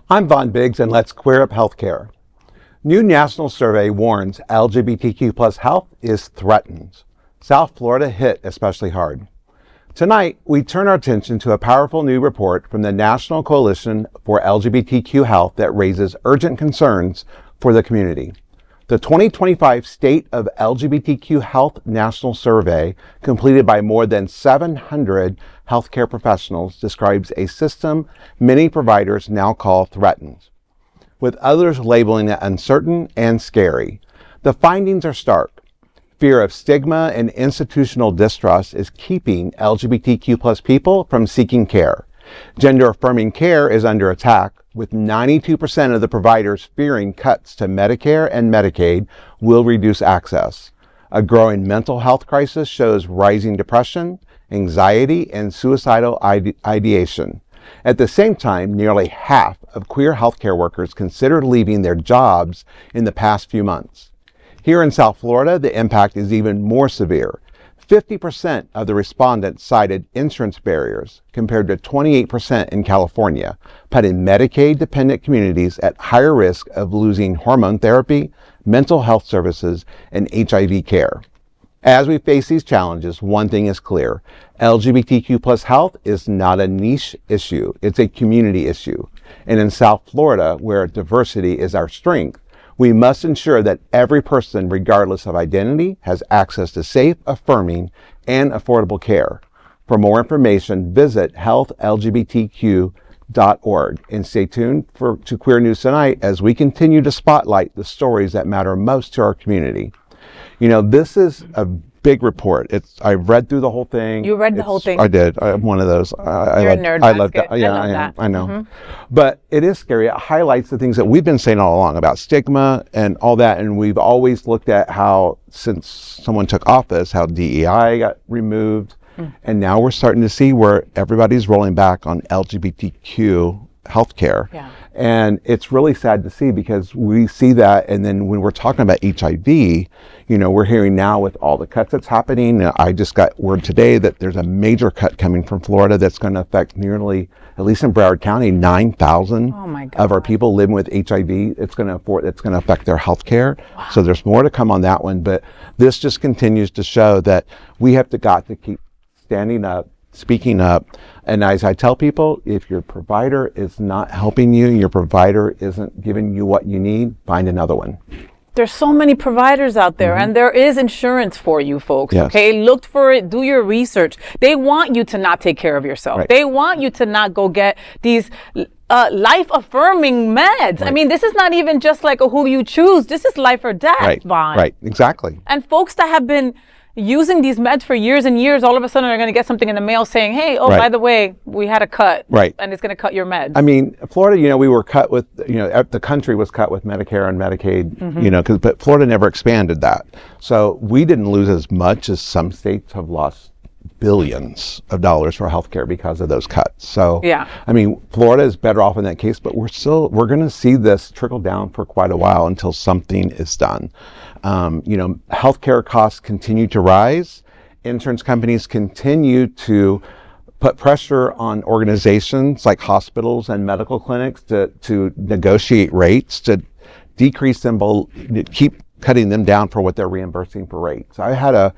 I'm Von Biggs, and let's queer up healthcare. New national survey warns LGBTQ plus health is threatened. South Florida hit especially hard. Tonight, we turn our attention to a powerful new report from the National Coalition for LGBTQ Health that raises urgent concerns for the community. The 2025 State of LGBTQ Health National Survey, completed by more than 700 healthcare professionals, describes a system many providers now call threatened, with others labeling it uncertain and scary. The findings are stark. Fear of stigma and institutional distrust is keeping LGBTQ plus people from seeking care. Gender-affirming care is under attack, with 92% of the providers fearing cuts to Medicare and Medicaid will reduce access. A growing mental health crisis shows rising depression, anxiety, and suicidal ideation. At the same time, nearly half of queer healthcare workers considered leaving their jobs in the past few months. Here in South Florida, the impact is even more severe. 50% of the respondents cited insurance barriers, compared to 28% in California, putting Medicaid-dependent communities at higher risk of losing hormone therapy, mental health services, and HIV care. As we face these challenges, one thing is clear: LGBTQ plus health is not a niche issue, it's a community issue. And in South Florida, where diversity is our strength, we must ensure that every person, regardless of identity, has access to safe, affirming, and affordable care. For more information, visit healthlgbtq.org and stay tuned to Queer News Tonight as we continue to spotlight the stories that matter most to our community. You know, this is a big report. I've read through the whole thing. You read the whole thing? I did. I'm one of those. You're a nerd. I love that. Yeah, I am. I know. Mm-hmm. But it is scary. It highlights the things that we've been saying all along about stigma and all that. And we've always looked at how, since someone took office, how DEI got removed. And now we're starting to see where everybody's rolling back on LGBTQ healthcare. Yeah. And it's really sad to see, because we see that, and then when we're talking about HIV, you know, we're hearing now with all the cuts that's happening. I just got word today that there's a major cut coming from Florida that's going to affect nearly, at least in Broward County, 9,000 of our people living with HIV. It's going to affect their health care. Wow. So there's more to come on that one, but this just continues to show that we have got to keep standing up, speaking up. And as I tell people, if your provider is not helping you, your provider isn't giving you what you need, find another one. There's so many providers out there, and there is insurance for you folks. Yes. Okay, look for it, do your research. They want you to not take care of yourself. Right. They want you to not go get these life-affirming meds. Right. I mean, this is not even just like a who you choose. This is life or death, Vaughn. Right, exactly. And folks that have been using these meds for years and years, all of a sudden are going to get something in the mail saying, hey, by the way, we had a cut. Right. And it's going to cut your meds. I mean, Florida, you know, we were cut with, you know, the country was cut with Medicare and Medicaid, you know, but Florida never expanded that. So we didn't lose as much as some states have lost billions of dollars for healthcare because of those cuts. So, yeah, I mean, Florida is better off in that case, but we're going to see this trickle down for quite a while until something is done. You know, healthcare costs continue to rise. Insurance companies continue to put pressure on organizations like hospitals and medical clinics to negotiate rates, to decrease them, keep cutting them down for what they're reimbursing for rates. I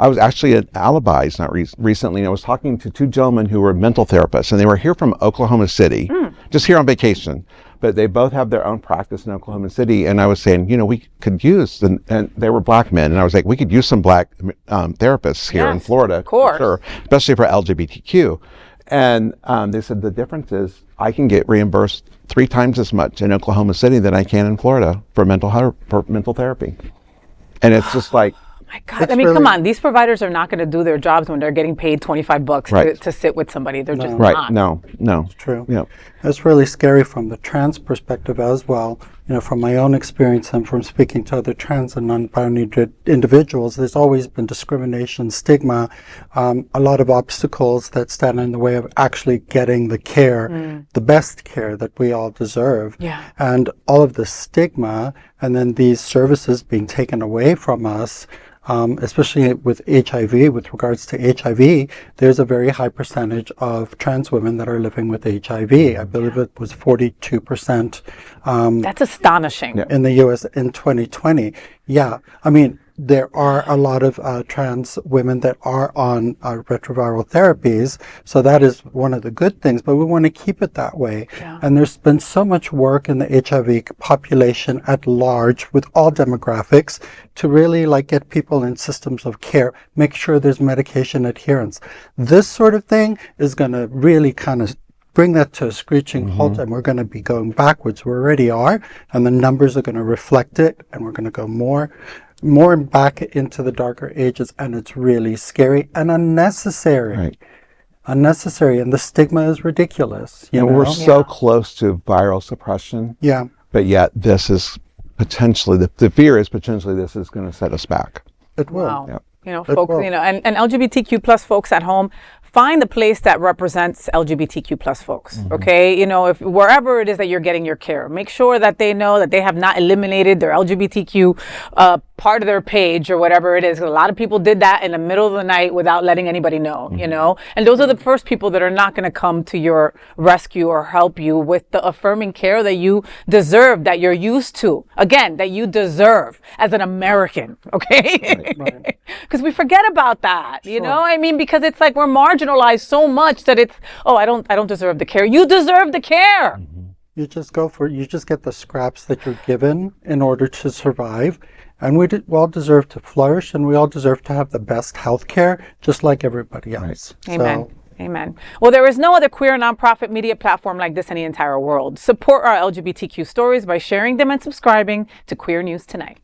was actually at Alibis recently, and I was talking to two gentlemen who were mental therapists, and they were here from Oklahoma City, just here on vacation, but they both have their own practice in Oklahoma City. And I was saying, you know, we could use, and they were black men, and I was like, we could use some black therapists here in Florida, of course, for sure, especially for LGBTQ. And they said the difference is I can get reimbursed 3 times as much in Oklahoma City than I can in Florida for mental therapy. And it's just like, my God, I mean, come on. These providers are not going to do their jobs when they're getting paid $25 to sit with somebody. They're just not. No. It's true. Yeah. It's really scary from the trans perspective as well. You know, from my own experience and from speaking to other trans and non-binary individuals, there's always been discrimination, stigma, a lot of obstacles that stand in the way of actually getting the care, the best care that we all deserve. Yeah. And all of the stigma and then these services being taken away from us, especially with HIV, with regards to HIV, there's a very high percentage of trans women that are living with HIV. I believe it was 42%. That's astonishing. In the U.S. in 2020. Yeah, I mean, there are a lot of trans women that are on retroviral therapies, so that is one of the good things, but we want to keep it that way. Yeah. And there's been so much work in the HIV population at large with all demographics to really like get people in systems of care, make sure there's medication adherence. This sort of thing is going to really kind of bring that to a screeching halt, and we're going to be going backwards. We already are, and the numbers are going to reflect it, and we're going to go more back into the darker ages, and it's really scary and unnecessary. Right. Unnecessary, and the stigma is ridiculous. You know? We're so close to viral suppression. Yeah. But yet this is potentially, the fear is potentially this is going to set us back. It will. Wow. Yep. You know, folks, you know, and LGBTQ plus folks at home, find the place that represents LGBTQ plus folks, okay? You know, if wherever it is that you're getting your care, make sure that they know that they have not eliminated their LGBTQ part of their page or whatever it is. A lot of people did that in the middle of the night without letting anybody know, you know? And those are the first people that are not going to come to your rescue or help you with the affirming care that you deserve, that you're used to. Again, that you deserve as an American, okay? Right. Because we forget about that, you know? I mean, because it's like we're marginalized so much that it's, oh, I don't deserve the care. You deserve the care. You just you just get the scraps that you're given in order to survive. And we all deserve to flourish, and we all deserve to have the best health care, just like everybody else. Right. Amen. Amen. Well, there is no other queer nonprofit media platform like this in the entire world. Support our LGBTQ stories by sharing them and subscribing to Queer News Tonight.